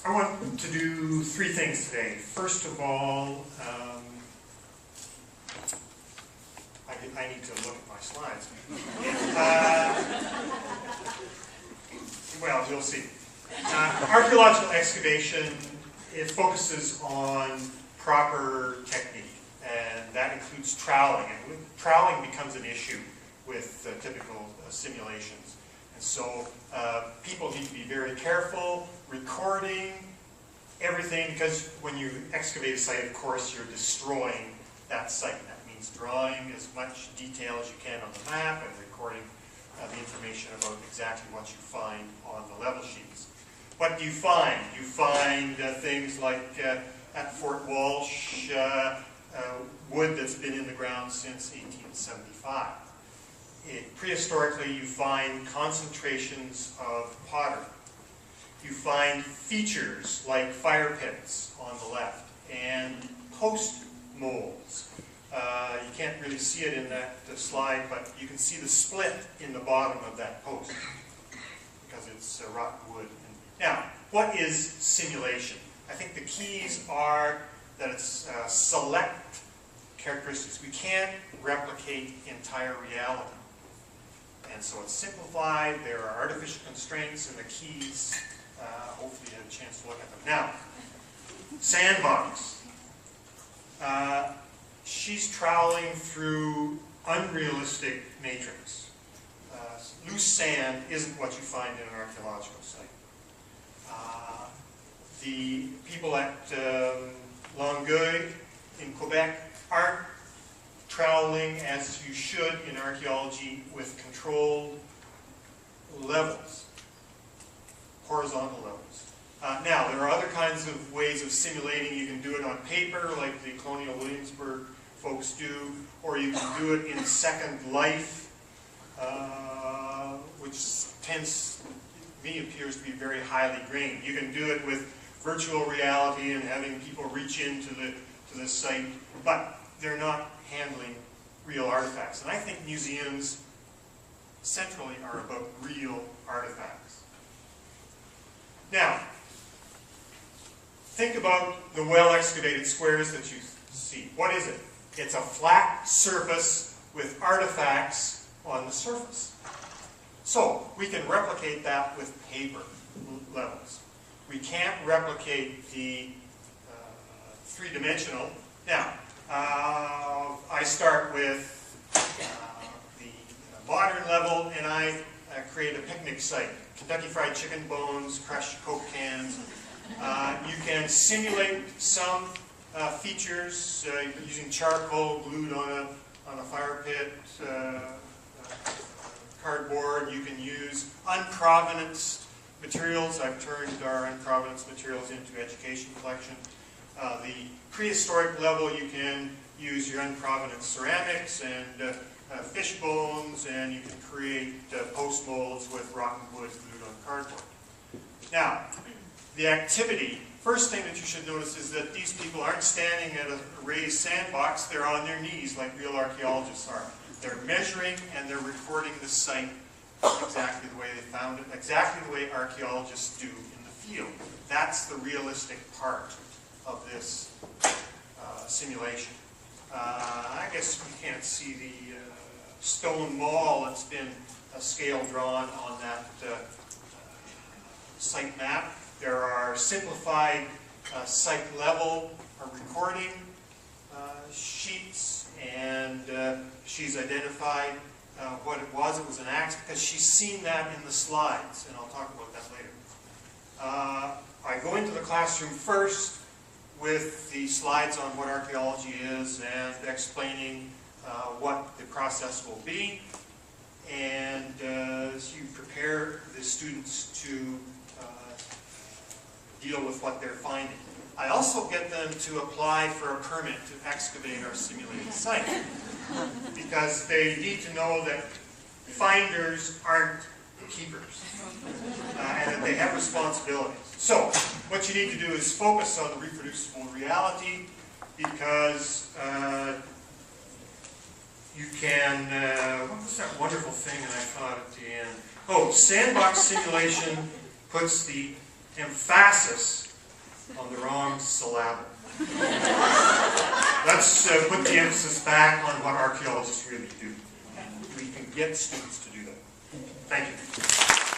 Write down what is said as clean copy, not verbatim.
I want to do three things today. First of all, I need to look at my slides. Well, you'll see. Archaeological excavation, it focuses on proper technique, and that includes troweling. And troweling becomes an issue with typical simulations. And so people need to be very careful, recording everything, because when you excavate a site, of course, you're destroying that site. That means drawing as much detail as you can on the map and recording the information about exactly what you find on the level sheets. What do you find? You find things like at Fort Walsh, wood that's been in the ground since 1875. Prehistorically, you find concentrations of pottery. You find features like fire pits on the left and post molds. You can't really see it in that slide, but you can see the split in the bottom of that post because it's rotten wood. Now, what is simulation? I think the keys are that it's select characteristics. We can't replicate entire reality. And so it's simplified, there are artificial constraints, and the keys, hopefully you had a chance to look at them. Now, sandbox. She's troweling through unrealistic matrix. Loose sand isn't what you find in an archaeological site. The people at Langley in Quebec aren't troweling as you should in archaeology with controlled levels, horizontal levels. Now, there are other kinds of ways of simulating. You can do it on paper, like the Colonial Williamsburg folks do, or you can do it in Second Life, which tends, to me, appears to be very highly grained. You can do it with virtual reality and having people reach into the site, but they're not handling real artifacts. And I think museums centrally are about real artifacts. Now, think about the well-excavated squares that you see. What is it? It's a flat surface with artifacts on the surface. So, we can replicate that with paper levels. We can't replicate the three-dimensional. Now, I start with the modern level, and I create a picnic site. Kentucky Fried Chicken bones, crushed Coke cans. You can simulate some features using charcoal glued on a fire pit, cardboard. You can use unprovenanced materials. I've turned our unprovenanced materials into education collection. The prehistoric level, you can use your unprovenanced ceramics and fish bones, and you can create post molds with rotten wood glued on cardboard. Now, the activity, first thing that you should notice is that these people aren't standing at a raised sandbox, they're on their knees like real archaeologists are. They're measuring and they're recording the site exactly the way they found it, exactly the way archaeologists do in the field. That's the realistic part of this simulation. I guess you can't see the stone wall that's been scale drawn on that site map. There are simplified site level recording sheets, and she's identified what it was. It was an axe because she's seen that in the slides, and I'll talk about that later. I go into the classroom first with the slides on what archaeology is and explaining what the process will be, and you prepare the students to deal with what they're finding. I also get them to apply for a permit to excavate our simulated site, because they need to know that finders aren't keepers, and that they have responsibilities. So, what you need to do is focus on the reproducible reality, because you can, what was that wonderful thing that I thought at the end? Oh, sandbox simulation puts the emphasis on the wrong syllable. Let's put the emphasis back on what archaeologists really do. We can get students to do that. Thank you.